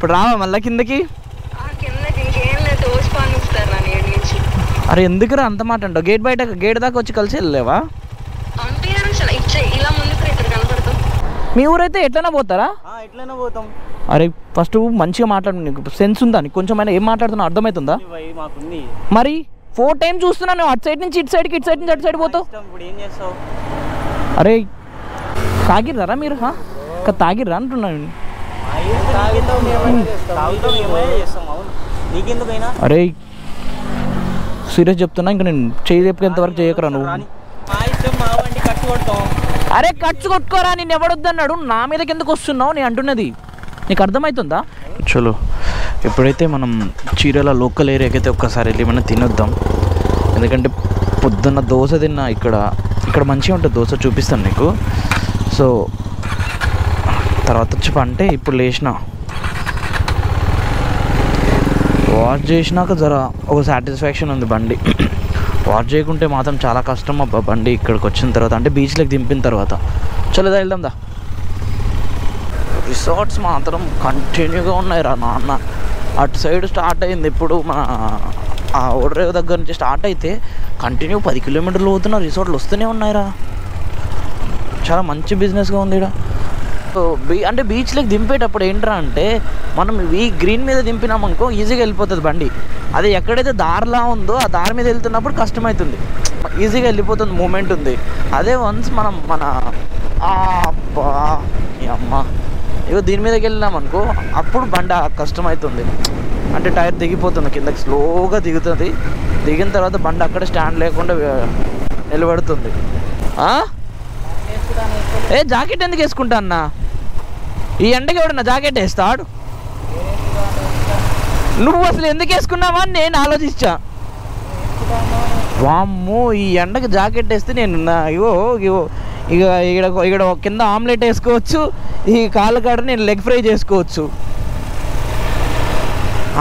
ఇప్పుడు రావా మళ్ళీ కిందకి? అరే ఎందుకురా అంత మాట అంటావు? గేట్ దాకా వచ్చి కలిసి వెళ్ళలేవా? మీ ఊరైతే ఎట్లైనా పోతారా? ఎట్లైనా పోతాం. అరే ఫస్ట్ మంచిగా మాట్లాడు, నీకు సెన్స్ ఉందా? నీకు కొంచెమైనా ఏం మాట్లాడుతున్నా అర్థమవుతుందా? మరి 4 times చూస్తున్నాను, అటు సైడ్ నుంచి ఇటు సైడ్కి, ఇటు సైడ్ నుంచి అటు సైడ్ పోతావు. అరే తాగిర్రా మీరు? తాగిర్రా అంటున్నాను. అరే సీరియస్ చెప్తున్నా, ఇంకా నేను చేయలేకపోయేంత వరకు చేయకరా నువ్వు. అరే ఖర్చు కొట్టుకోరా, నేను ఎవడొద్దన్నాడు? నా మీదకి ఎందుకు వస్తున్నావు నేను అంటున్నది, నీకు అర్థమవుతుందా? చలో ఎప్పుడైతే మనం చీరాల లోకల్ ఏరియాకి అయితే ఒక్కసారి వెళ్ళి మనం తినొద్దాం. ఎందుకంటే పొద్దున్న దోశ తిన్నా, ఇక్కడ మంచిగా ఉంటుంది దోశ, చూపిస్తాను నీకు. సో తర్వాత వచ్చి అంటే ఇప్పుడు లేచిన వాష్ చేసినాక ఒక సాటిస్ఫాక్షన్ ఉంది. బండి వాష్ చేయకుంటే మాత్రం చాలా కష్టం అబ్బా బండి ఇక్కడికి వచ్చిన తర్వాత, అంటే బీచ్లోకి దింపిన తర్వాత. చలోదా వెళ్దాం దా. రిసార్ట్స్ మాత్రం కంటిన్యూగా ఉన్నాయి రా నాన్న. అటు సైడ్ స్టార్ట్ అయింది ఇప్పుడు మన ఆ ఓడరేవు దగ్గర నుంచి స్టార్ట్ అయితే కంటిన్యూ 10 kilometers పోతున్న రిసార్ట్లు వస్తూనే ఉన్నాయిరా. చాలా మంచి బిజినెస్గా ఉంది ఇక్కడ. అంటే బీచ్లోకి దింపేటప్పుడు ఏంట్రా అంటే, మనం ఈ గ్రీన్ మీద దింపినామనుకో ఈజీగా వెళ్ళిపోతుంది బండి. అదే ఎక్కడైతే దారిలా ఉందో ఆ దారి మీద వెళ్తున్నప్పుడు కష్టమవుతుంది, ఈజీగా వెళ్ళిపోతుంది, మూమెంట్ ఉంది. అదే వన్స్ మనం అబ్బా అమ్మ ఇగో దీని మీదకి వెళ్ళినామనుకో అప్పుడు బండి కష్టమవుతుంది. అంటే టైర్ దిగిపోతుంది కిందకి, స్లోగా దిగుతుంది. దిగిన తర్వాత బండి అక్కడే స్టాండ్ లేకుండా నిలబడుతుంది. ఏ జాకెట్ ఎందుకు వేసుకుంటా అన్నా? ఈ ఎండకి ఎవడన్నా జాకెట్ వేస్తాడు? నువ్వు అసలు ఎందుకు వేసుకున్నావా అని నేను ఆలోచించా. వామ్మో ఈ ఎండకి జాకెట్ వేస్తే నేను ఇక్కడ కింద ఆమ్లెట్ వేసుకోవచ్చు, ఈ కాళ్ళ కాడ నేను లెగ్ ఫ్రై చేసుకోవచ్చు,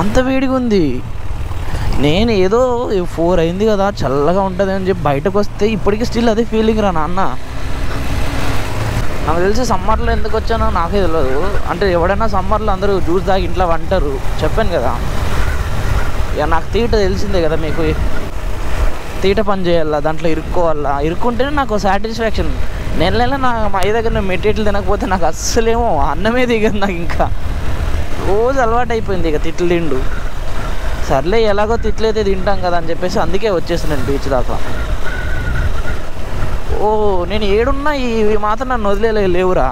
అంత వేడిగా ఉంది. నేను ఏదో 4 అయింది కదా చల్లగా ఉంటుంది అని చెప్పి బయటకు వస్తే ఇప్పటికీ స్టిల్ అదే ఫీలింగ్ రా నాన్న. నాకు తెలిసి సమ్మర్లో ఎందుకు వచ్చానో నాకే తెలియదు. అంటే ఎవడైనా సమ్మర్లో అందరూ జ్యూస్ తాగి ఇంట్లో వంటారు, చెప్పాను కదా. ఇక నాకు తీట తెలిసిందే కదా మీకు, తీట పని చేయాలా, దాంట్లో ఇరుక్కోవాలా, ఇరుక్కుంటేనే నాకు సాటిస్ఫాక్షన్. నెల నా మా అయ్య దగ్గర నేను మెటీరియల్ తినకపోతే నాకు అస్సలేమో అన్నమే దిగదు నాకు. ఇంకా రోజు అలవాటు అయిపోయింది ఇక తిట్లు తిండు. సర్లే ఎలాగో తిట్లయితే తింటాం కదా అని చెప్పేసి అందుకే వచ్చేస్తున్నాను బీచ్ దాకా. నేను ఏడున్నా ఇవి మాత్రం నన్ను వదిలేవురా.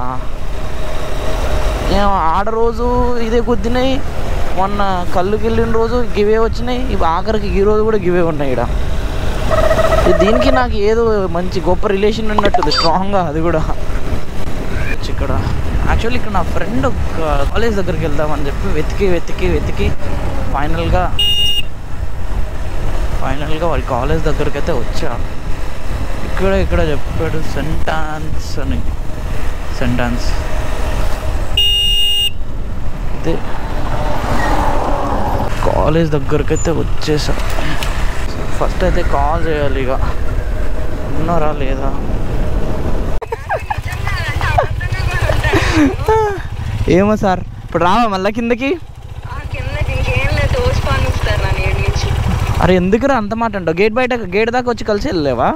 ఆడ రోజు ఇదే గుద్దినాయి, మొన్న కళ్ళుకి వెళ్ళిన రోజు గివే వచ్చినాయి, ఇవి ఆఖరికి ఈ రోజు కూడా గివే ఉన్నాయి. దీనికి నాకు ఏదో మంచి గొప్ప రిలేషన్ ఉన్నట్టుంది, స్ట్రాంగ్గా. అది కూడా ఇక్కడ యాక్చువల్లీ ఇక్కడ నా ఫ్రెండ్ కాలేజ్ దగ్గరికి వెళ్దామని చెప్పి వెతికి ఫైనల్గా వాళ్ళ కాలేజ్ దగ్గరికి అయితే వచ్చా. ఇక్కడ చెప్పాడు సెంట్ ఆన్స్ అదే కాలేజ్ దగ్గరికి అయితే వచ్చేసా. ఫస్ట్ అయితే కాల్ చేయాలి, ఇక ఉన్నారా లేదా. ఏమో సార్ ఇప్పుడు రావా మళ్ళీ కిందకి? అరే ఎందుకురా అంత మాట అంటావు? గేట్ దాకా వచ్చి కలిసి వెళ్ళలేవా?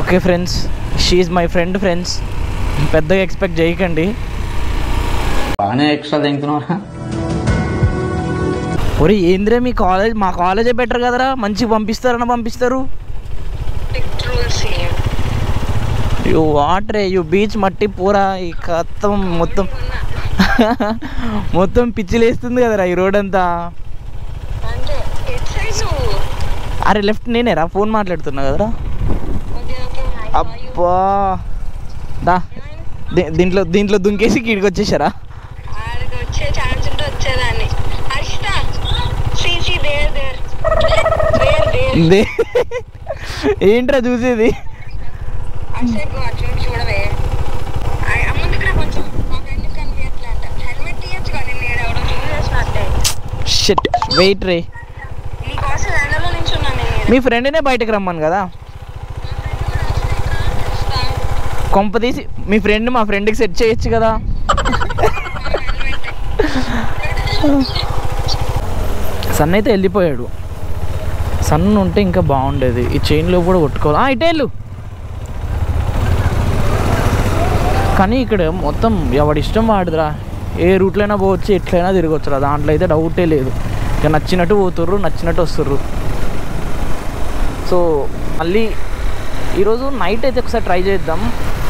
Okay friends, she is my friend. Friends పెద్దగా ఎక్స్పెక్ట్ చేయకండి. బాగానే ఎక్స్ట్రా తింటున్నారా? ఒరే ఏంద్రే మీ కాలేజ్, మా కాలేజే బెటర్ కదరా, మంచిగా పంపిస్తారు. యూ వాటరే యూ బీచ్ మట్టి పూరా ఈ కత్తం మొత్తం పిచ్చిలేస్తుంది కదరా ఈ రోడ్ అంతా. అరే లెఫ్ట్ నేనేరా, ఫోన్ మాట్లాడుతున్నా కదరా. అబ్బా దా దీంట్లో దుంకేసి కీడికి వచ్చేసారా? ఏంట్రా చూసేది? వెయిట్ రే, మీ ఫ్రెండ్నే బయటకు రమ్మను కదా. కొంప తీసి మీ ఫ్రెండ్ మా ఫ్రెండ్కి సెట్ చేయొచ్చు కదా. సన్ అయితే వెళ్ళిపోయాడు. సన్ ఉంటే ఇంకా బాగుండేది. ఈ చైన్లో కూడా కొట్టుకోవాలి. ఇటే వెళ్ళు. కానీ ఇక్కడ మొత్తం ఎవడి ఇష్టం వాడుదురా. ఏ రూట్లో అయినా పోవచ్చు, ఎట్లయినా తిరగవచ్చురా. దాంట్లో అయితే డౌటే లేదు. ఇక నచ్చినట్టు పోతుర్రు, నచ్చినట్టు వస్తుర్రు. సో మళ్ళీ ఈరోజు నైట్ అయితే ఒకసారి ట్రై చేద్దాం.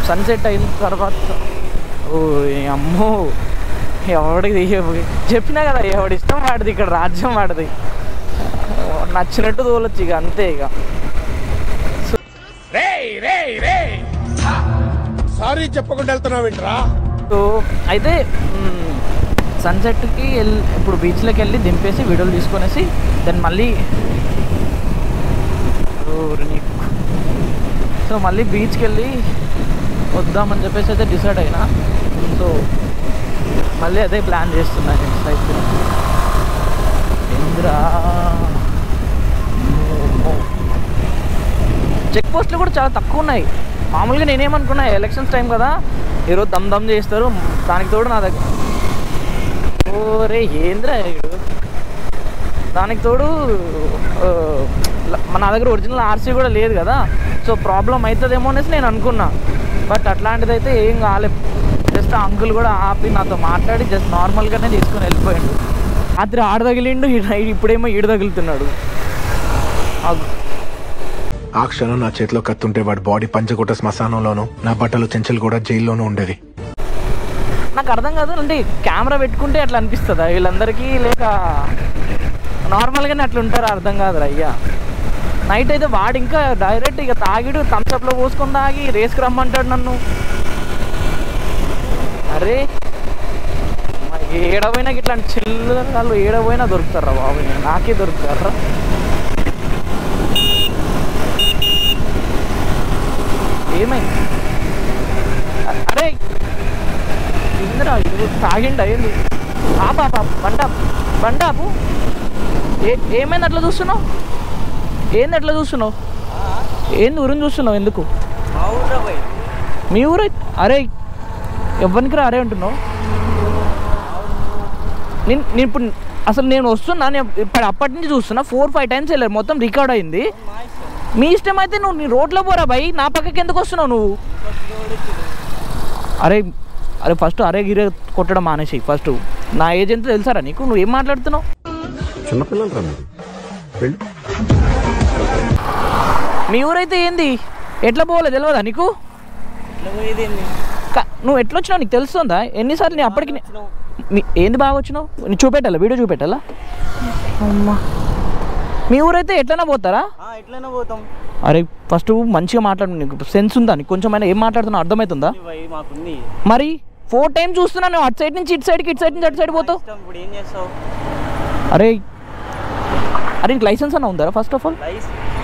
సన్సెట్ అయిన తర్వాత ఓ అమ్మో ఎవడికి చెప్పినా కదా, ఎవడి ఇష్టం వాడిది. ఇక్కడ రాజ్యం వాడిది. నచ్చినట్టు తోలొచ్చు ఇక, అంతే ఇక. సారీ చెప్పకుండా వెళ్తున్నావేంట్రా. సో అయితే సన్సెట్కి ఇప్పుడు బీచ్లోకి వెళ్ళి దింపేసి వీడియోలు తీసుకొనేసి దెన్ మళ్ళీ సో మళ్ళీ బీచ్కి వెళ్ళి వద్దామని చెప్పేసి అయితే డిసైడ్ అయినా. సో మళ్ళీ అదే ప్లాన్ చేస్తున్నాను నెక్స్ట్ అయితే. ఇంద్రా చెక్ పోస్టులు కూడా చాలా తక్కువ ఉన్నాయి. మామూలుగా నేనేమనుకున్నా, ఎలక్షన్స్ టైం కదా, ఈరోజు దమ్ చేస్తారు. దానికి తోడు నా దగ్గర ఓరే ఏంద్రా ఇడు, దానికి తోడు నా దగ్గర ఒరిజినల్ ఆర్సీ కూడా లేదు కదా. సో ప్రాబ్లం అవుతుందేమో అనేసి నేను అనుకున్నా. బట్ అట్లాంటిది అయితే ఏం కాలేదు. జస్ట్ ఆ అంకుల్ కూడా ఆపి నాతో మాట్లాడి జస్ట్ నార్మల్గానే తీసుకొని వెళ్ళిపోయాడు. రాత్రి ఆడ తగిలిండు, ఇప్పుడేమో ఈడు తగులుతున్నాడు. ఆ క్షణం నా చేతిలో కత్తుంటే వాడి బాడీ పంచకోట శ్మశానంలోను, నా బట్టలు చెంచలు కూడా జైల్లోనూ ఉండేది. నాకు అర్థం కాదు, అంటే కెమెరా పెట్టుకుంటే అట్లా అనిపిస్తుందా వీళ్ళందరికీ, లేక నార్మల్గానే అట్లా ఉంటారా అర్థం కాదురా అయ్యా. నైట్ అయితే వాడు ఇంకా డైరెక్ట్ ఇక తాగిడు, థమ్స్అప్లో పోసుకొని తాగి రేస్కి రమ్మంటాడు నన్ను. అరే ఏడపోయినా ఇట్లాంటి చిల్లలు ఏడపోయినా దొరుకుతారా బాబు, నాకే దొరుకుతారా. ఏమైంది? అరే ఇంద్రా తాగిండా ఏంది? ఆపా బండాపు. ఏమైంది అట్లా చూస్తున్నావు? ఏంది అట్లా చూస్తున్నావు? ఏంది ఊరిని చూస్తున్నావు? ఎందుకు మీ ఊరైతే? అరే ఎవరికి అరే అంటున్నావు? నేను ఇప్పుడు అసలు నేను వస్తున్నా, నేను ఇప్పుడు అప్పటి నుంచి చూస్తున్నా. 4-5 టైమ్స్ వెళ్ళారు, మొత్తం రికార్డ్ అయింది. మీ ఇష్టం అయితే నువ్వు నీ రోడ్లో పోరా భయ్, నా పక్కకి ఎందుకు వస్తున్నావు నువ్వు? అరే ఫస్ట్ అరే గిరే కొట్టడం మానేసి. ఫస్ట్ నా ఏజ్ ఎంత తెలుసారా నీకు? నువ్వు ఏం మాట్లాడుతున్నావు? మీ ఊరైతే ఏంది, ఎట్లా పోవాలి తెలియదా నీకు? నువ్వు ఎట్లా వచ్చినావు నీకు తెలుస్తుందా? ఎన్నిసార్లు నేను అప్పటికి ఏంది బాగా వచ్చినావు? నీ చూపెట్టాలా, వీడియో చూపెట్టాలా? అమ్మా మీ ఊరైతే ఎట్లైనా పోతారా? ఎట్లైనా పోతాం. అరే ఫస్ట్ మంచిగా మాట్లాడు, నీకు సెన్స్ ఉందా? నీకు కొంచెమైనా ఏం మాట్లాడుతున్నావు అర్థమవుతుందా? మరి 4 టైమ్స్ చూస్తున్నా నువ్వు, అటు సైడ్ నుంచి ఇటు సైడ్కి, ఇటు సైడ్ నుంచి అటు సైడ్ పోతావు. ఇప్పుడు ఏం చేస్తావు? అరే నీకు లైసెన్స్ అన్న ఉందా ఫస్ట్ ఆఫ్ ఆల్?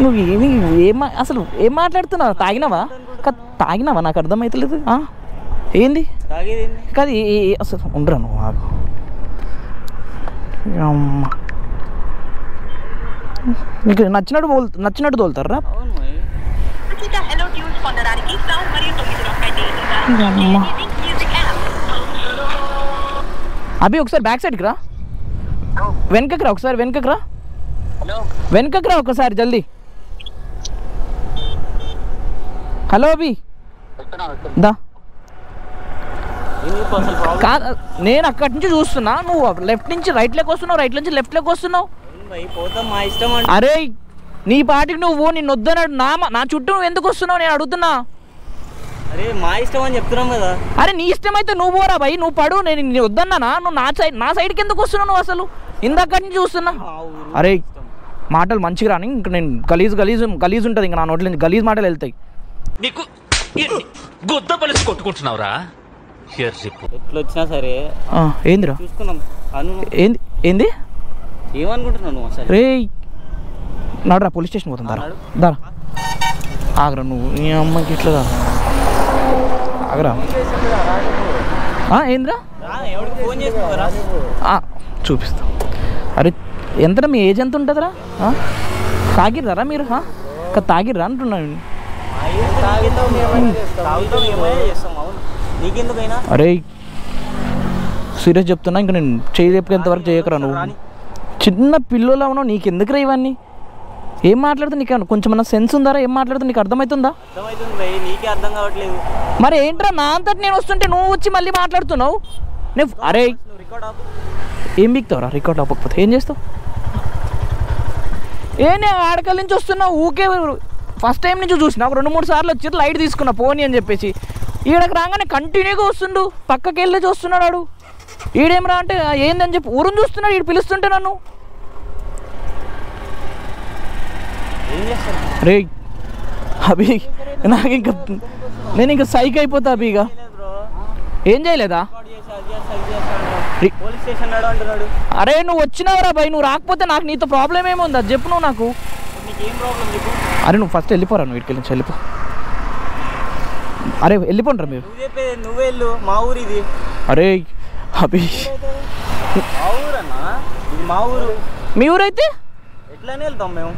నువ్వు అసలు ఏం మాట్లాడుతున్నావు? తాగినావా? నాకు అర్థమవుతలేదు. ఏంది కాదు అసలు ఉండరా నువ్వు? అమ్మ మీకు నచ్చినట్టు తోలుతారా? అభి ఒకసారి బ్యాక్ సైడ్కి రా, వెనకకి రా, ఒకసారి వెనకకి రా ఒకసారి జల్దీ. హలో అభి దా. కాదు నేను అక్కడి నుంచి చూస్తున్నా, నువ్వు లెఫ్ట్ నుంచి రైట్లోకి వస్తున్నావు, రైట్ నుంచి లెఫ్ట్లోకి వస్తున్నావు. అరే నీ పాటికి నువ్వు, నిన్ను వద్దన్నాడు నా చుట్టూ నువ్వు ఎందుకు వస్తున్నావు నేను అడుగుతున్నా. అరే మా ఇష్టం అని చెప్తున్నాం కదా. అరే నీ ఇష్టం అయితే నువ్వు పోరా భయ్, నువ్వు పడు. నేను వద్దన్నానా? నువ్వు నా సైడ్కి ఎందుకు వస్తున్నావు నువ్వు? అసలు ఇందాకటి నుంచి చూస్తున్నా. అరే మాటలు మంచిగా రాని, ఇంక నేను గలీజ్ ఉంటుంది, ఇంకా నా నోట్ల నుంచి గలీజ్ మాటలు వెళ్తాయి. నీకు గుద్ద పలిసి కొట్టుకుంటున్నావురా. ఎట్లా వచ్చినా సరే ఏందిరా చూసుకున్నాం. ఏంది ఏమనుకుంటున్నావు నువ్వు అసలు? రే నాడురా, పోలీస్ స్టేషన్ పోతాం దారా. ఆగరా నువ్వు, నీ అమ్మకి ఇట్లా ఆగరా. ఏందిరా చూపిస్తా. అరే ఎంత మీ ఏజ్ ఎంత ఉంటుందిరా? తాగిర్రా మీరు? తాగిర్రా అంటున్నాను. అరే సీరియస్ చెప్తున్నా, ఇంకా నేను చేయలేకపోయేంత వరకు చేయకరా నువ్వు. చిన్న పిల్లలు ఉన్నావు, నీకు ఎందుకురా ఇవన్నీ? ఏం మాట్లాడుతూ నీకు కొంచెం సెన్స్ ఉందారా? ఏం మాట్లాడుతూ నీకు అర్థమవుతుందా? నీకే అర్థం కావట్లేదు. మరి ఏంట్రా నా అంతటి నేను వస్తుంటే నువ్వు వచ్చి మళ్ళీ మాట్లాడుతున్నావు? నేను అరే ఏం బిక్తావురా? రికార్డ్ అవ్వకపోతే ఏం చేస్తావు? నేను ఆడకల్ నుంచి వస్తున్నావు ఊకే. ఫస్ట్ టైం నుంచి చూసినా 2-3 సార్లు వచ్చి లైట్ తీసుకున్నా పోనీ అని చెప్పేసి. ఈడకి రాగానే కంటిన్యూగా వస్తుండు, పక్కకి వెళ్ళి చూస్తున్నాడు ఆడు. ఈడేం రా అంటే ఏందని చెప్పి ఊరుని చూస్తున్నాడు. ఈడు పిలుస్తుంటే నన్ను. రే అభి నాకు ఇంకా నేను ఇంకా సైక్ అయిపోతా అభి. ఇక ఏం చేయలేదా? అరే నువ్వు వచ్చినావురా భయ్, నువ్వు రాకపోతే నాకు నీతో ప్రాబ్లం ఏముంది అది చెప్పు నువ్వు నాకు. అరే నువ్వు ఫస్ట్ వెళ్ళిపోరా, నువ్వు ఇక్కడి నుంచి వెళ్ళిపో. అరే వెళ్ళిపోండ్రా మీరు. నువ్వే వెళ్ళు, మా ఊరు ఇది. అరే అభి మా ఊరు అన్నా, ఇది మా ఊరు. మీ ఊరైతే ఎట్లానే వెళ్తాం మేము.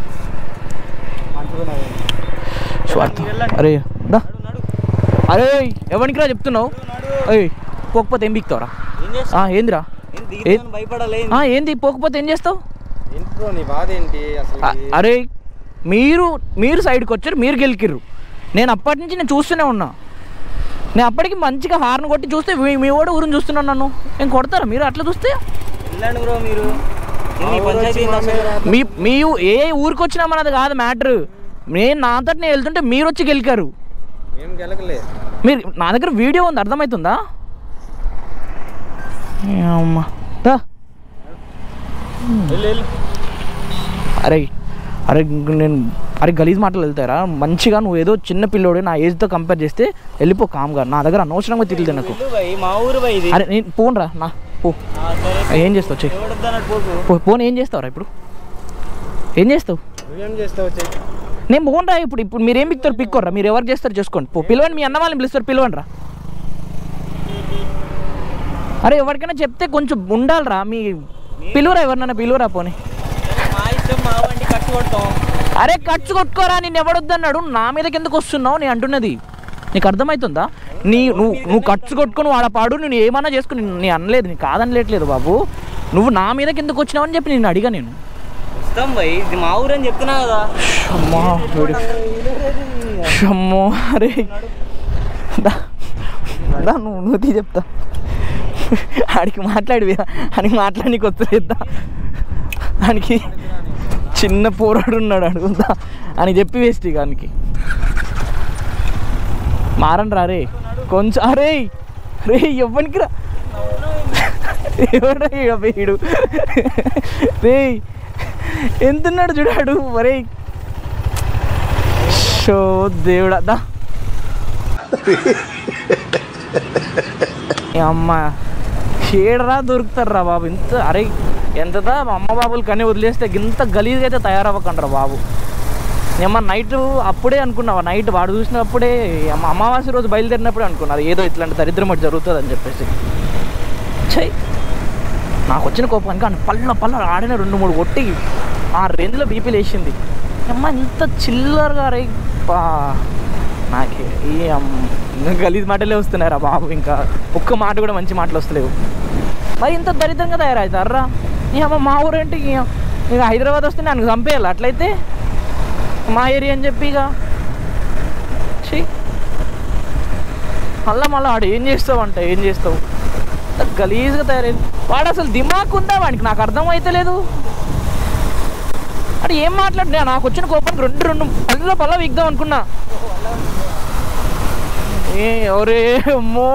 అరే దా. అరే ఎవరికి రా చెప్తున్నావు? అయ్యి పోకపోతే ఏం బిక్తావురా? ఏందిరా? ఏంది పోకపోతే ఏం చేస్తావు? అరే మీరు సైడ్కి వచ్చారు, మీరు గెలికిర్రు. నేను అప్పటి నుంచి నేను చూస్తూనే ఉన్నా. నేను అప్పటికి మంచిగా హార్న్ కొట్టి చూస్తే మీ వాడు ఊరిని చూస్తున్నాను. నన్ను నేను కొడతారా మీరు అట్లా చూస్తే? మీ ఏ ఊరికి వచ్చినామన్నది కాదు మ్యాటర్. నేను నా అంతటి నేను వెళ్తుంటే మీరు వచ్చి గెలికారు. మీరు నా దగ్గర వీడియో ఉంది, అర్థమవుతుందా? అమ్మా అరే అరే నేను అరే గలీజ్ మాటలు వెళ్తారా? మంచిగా నువ్వు ఏదో చిన్న పిల్లోడు నా ఏజ్తో కంపేర్ చేస్తే వెళ్ళిపో కామ్గా. నా దగ్గర అనవసరంగా తిరిగి నాకు. అరే నేను పోన్రా నా పో. ఏం చేస్తావు చెయ్యి పోను. ఏం చేస్తావురా ఇప్పుడు? ఏం చేస్తావు? నేను పోన్రా. ఇప్పుడు మీరేం పిక్తారు పిక్కోర్రా. మీరు ఎవరు చేస్తారు చేసుకోండి. పిలవండి, మీ అన్న వాళ్ళని పిలుస్తారు, పిలవండి రా. అరే ఎవరికైనా చెప్తే కొంచెం ఉండాలిరా. మీ పిలువరా, ఎవరినైనా పిలువరా పోనీ. అరే ఖర్చు కొట్టుకోరా, నేను ఎవడొద్దన్నాడు? నా మీదకి ఎందుకు వస్తున్నావు నేను అంటున్నది నీకు అర్థమవుతుందా? నువ్వు ఖర్చు కొట్టుకొని వాడపాడు, నేను ఏమన్నా చేసుకుని నేను అనలేదు, నేను కాదనలేట్లేదు బాబు. నువ్వు నా మీదకి ఎందుకు వచ్చినావు అని చెప్పి నేను అడిగా. నేను మా ఊరు అని చెప్తున్నా కదా. అమ్మో అరే నువ్వు చెప్తా. ఆడికి ఆడికి మాట్లాడనీకి వస్తుందా? ఆడికి చిన్న పోరాడు ఉన్నాడు అడుగుతా అని చెప్పి వేస్ట్. ఇక ఆనికి మారండి రా రే కొంచెం. అరే రే ఎవ్వనికి రా వీడు రే ఎంతున్నాడు చూడాడు. మరే షో దేవుడా దా అమ్మ ఏడరా దొరుకుతారా బాబు ఇంత. అరే ఎంతదా మా అమ్మ బాబులు కానీ వదిలేస్తే ఇంత గలీజ్గా అయితే తయారవ్వకండ్రా బాబు. ఏమన్నా నైట్ అప్పుడే అనుకున్నావా? నైట్ వాడు చూసినప్పుడే అమావాస్య రోజు బయలుదేరినప్పుడే అనుకున్నా ఏదో ఇట్లాంటి దరిద్రం ఒకటి జరుగుతుంది అని చెప్పేసి. చెయ్యి నాకు వచ్చిన కోపానికి అని పళ్ళ ఆడిన 2-3 కొట్టి ఆ రేంజ్లో బీపీ లేచింది. అమ్మ ఇంత చిల్లరగా రే నాకే ఈ గలీజ్ మాటలే వస్తున్నారా బాబు. ఇంకా ఒక్క మాట కూడా మంచి మాటలు వస్తలేవు. మరి ఇంత దరిద్రంగా తయారవుతారా? అమ్మ మా ఊరేంటి ఇక హైదరాబాద్ వస్తే నన్ను చంపేయాలి అట్లయితే మా ఏరియా అని చెప్పి. ఇక మళ్ళా ఆడు ఏం చేస్తావు అంటే ఏం చేస్తావు? గలీజ్గా తయారైంది వాడు. అసలు దిమాగ్ ఉందా వాడికి? నాకు అర్థం అయితే లేదు. అంటే ఏం మాట్లాడినా నాకు వచ్చిన కోపానికి 2 పళ్ళ విగ్దాం అనుకున్నా. ఎవరే అమ్మో